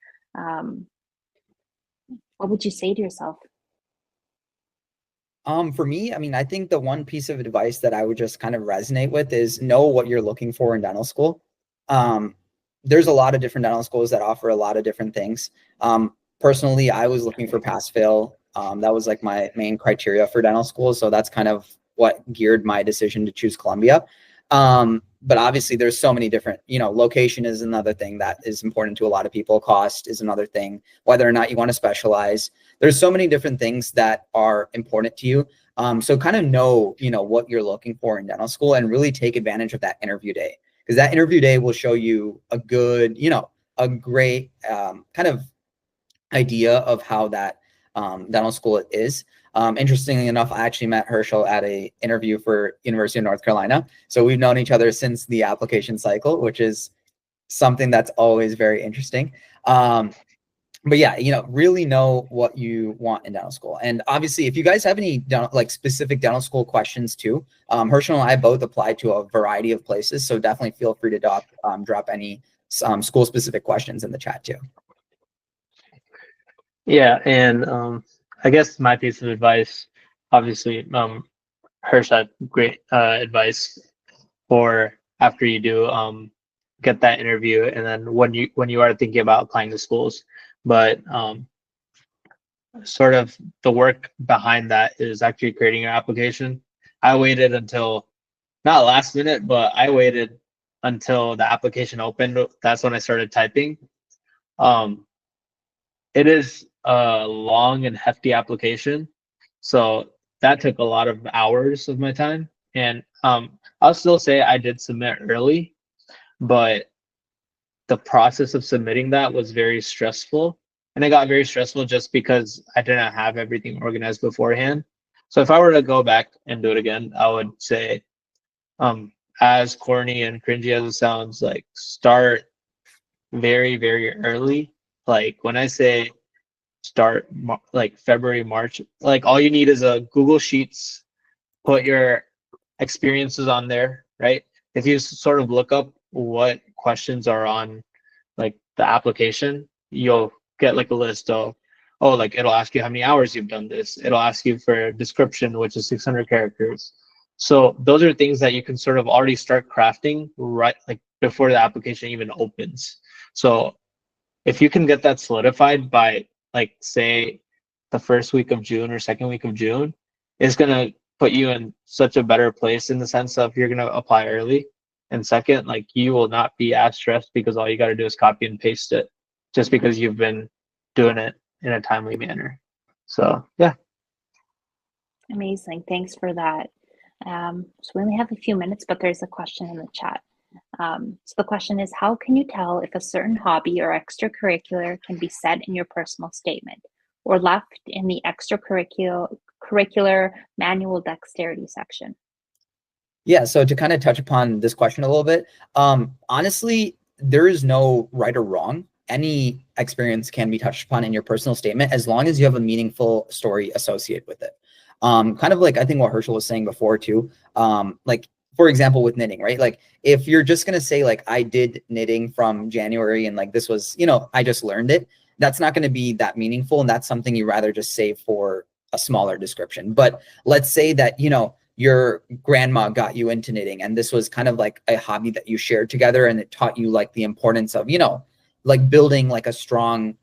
what would you say to yourself? For me, I mean, I think the one piece of advice that I would just kind of resonate with is know what you're looking for in dental school. There's a lot of different dental schools that offer a lot of different things. Personally, I was looking for pass fail. That was like my main criteria for dental school. So that's kind of what geared my decision to choose Columbia. But obviously there's so many different, location is another thing that is important to a lot of people. Cost is another thing, whether or not you want to specialize. There's so many different things that are important to you. So kind of know, what you're looking for in dental school and really take advantage of that interview day, because that interview day will show you a good, a great kind of idea of how that dental school is. Interestingly enough, I actually met Herschel at a interview for University of North Carolina. So we've known each other since the application cycle, which is something that's always very interesting. But yeah, really know what you want in dental school. And obviously, if you guys have any specific dental school questions too, Herschel and I both applied to a variety of places. So definitely feel free to drop any school specific questions in the chat too. Yeah, and I guess my piece of advice, obviously, Hirsch had great advice for after you do get that interview, and then when you are thinking about applying to schools. But sort of the work behind that is actually creating your application. I waited until, not last minute, but I waited until the application opened. That's when I started typing. It is a long and hefty application, so that took a lot of hours of my time. And I'll still say I did submit early, but the process of submitting that was very stressful. And it got very stressful just because I didn't have everything organized beforehand. So if I were to go back and do it again, I would say, as corny and cringy as it sounds, like start very, very early. Like when I say start like February, March, like all you need is a Google Sheets, put your experiences on there, right? If you sort of look up what questions are on like the application, you'll get like a list of, like it'll ask you how many hours you've done this. It'll ask you for a description, which is 600 characters. So those are things that you can sort of already start crafting right like before the application even opens. So if you can get that solidified by like say the first week of June or second week of June, it's gonna put you in such a better place in the sense of you're gonna apply early. And second, like you will not be as stressed because all you got to do is copy and paste it just because you've been doing it in a timely manner. So yeah. Amazing. Thanks for that. So we only have a few minutes, but there's a question in the chat. So the question is, how can you tell if a certain hobby or extracurricular can be said in your personal statement or left in the extracurricular manual dexterity section? Yeah, so to kind of touch upon this question a little bit, honestly, there is no right or wrong. Any experience can be touched upon in your personal statement as long as you have a meaningful story associated with it. Kind of like I think what Herschel was saying before too, like for example with knitting, right? Like if you're just gonna say like I did knitting from January and like this was, I just learned it, that's not gonna be that meaningful, and that's something you rather just save for a smaller description. But let's say that, your grandma got you into knitting and this was kind of like a hobby that you shared together and it taught you like the importance of, like building like a strong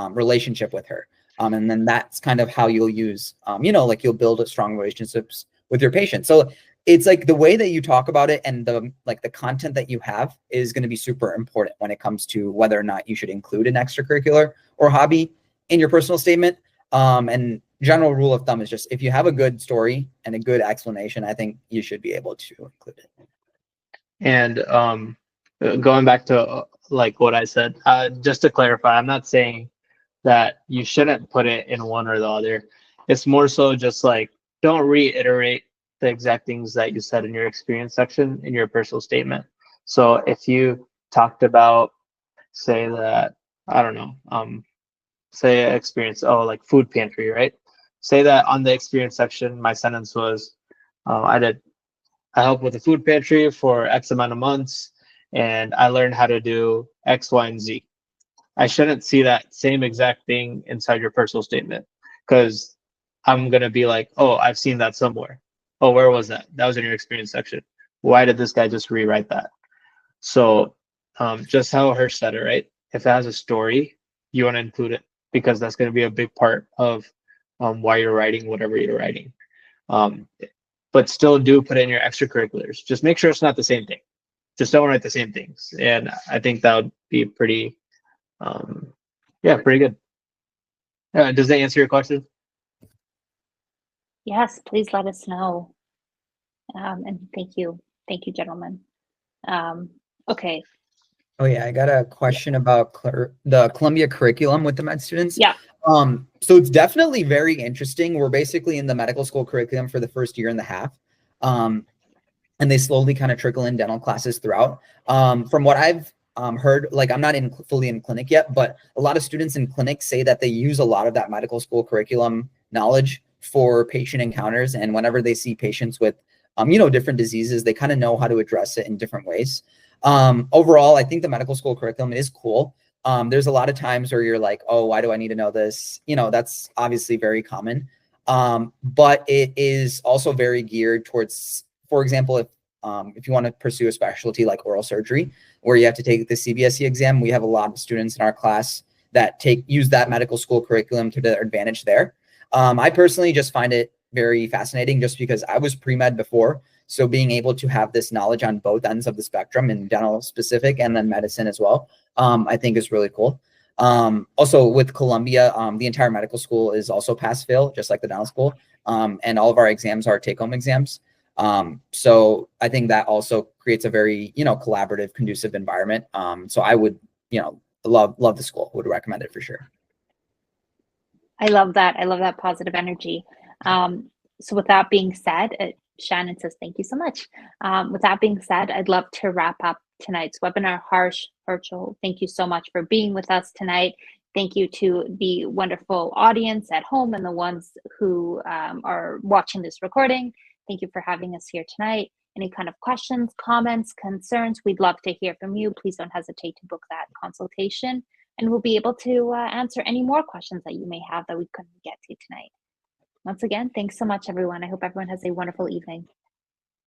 relationship with her. And then that's kind of how you'll use, like you'll build a strong relationships with your patient. So it's like the way that you talk about it and the content that you have is going to be super important when it comes to whether or not you should include an extracurricular or hobby in your personal statement. And general rule of thumb is just if you have a good story and a good explanation, I think you should be able to include it. And going back to like what I said, just to clarify, I'm not saying that you shouldn't put it in one or the other. It's more so just like don't reiterate the exact things that you said in your experience section in your personal statement. So if you talked about, say that, I don't know, say experience, like food pantry, right? Say that on the experience section, my sentence was, I helped with the food pantry for X amount of months, and I learned how to do X, Y, and Z. I shouldn't see that same exact thing inside your personal statement because I'm going to be like, oh, I've seen that somewhere. Oh, where was that? That was in your experience section. Why did this guy just rewrite that? So just how Hirsch said it, right? If it has a story, you want to include it because that's going to be a big part of why you're writing whatever you're writing. But still do put in your extracurriculars. Just make sure it's not the same thing. Just don't write the same things. And I think that would be pretty, pretty good. Does that answer your question? Yes, please let us know. And thank you, gentlemen. Okay. Oh yeah, I got a question about the Columbia curriculum with the med students. Yeah. So it's definitely very interesting. We're basically in the medical school curriculum for the first year and a half. And they slowly kind of trickle in dental classes throughout. From what I've heard, like I'm not fully in clinic yet, but a lot of students in clinic say that they use a lot of that medical school curriculum knowledge for patient encounters. And whenever they see patients with, different diseases, they kind of know how to address it in different ways. Overall, I think the medical school curriculum is cool. There's a lot of times where you're like, oh, why do I need to know this? That's obviously very common. But it is also very geared towards, for example, if you want to pursue a specialty like oral surgery, where you have to take the CBSE exam, we have a lot of students in our class that use that medical school curriculum to their advantage there. I personally just find it very fascinating just because I was pre-med before. So being able to have this knowledge on both ends of the spectrum in dental specific and then medicine as well, I think is really cool. Also with Columbia, the entire medical school is also pass-fail, just like the dental school. And all of our exams are take-home exams. So I think that also creates a very, collaborative, conducive environment. So I would, love the school, would recommend it for sure. I love that. I love that positive energy. So with that being said, Shannon says, thank you so much. With that being said, I'd love to wrap up tonight's webinar. Harshal, thank you so much for being with us tonight. Thank you to the wonderful audience at home and the ones who are watching this recording. Thank you for having us here tonight. Any kind of questions, comments, concerns, we'd love to hear from you. Please don't hesitate to book that consultation, and we'll be able to answer any more questions that you may have that we couldn't get to tonight. Once again, thanks so much, everyone. I hope everyone has a wonderful evening.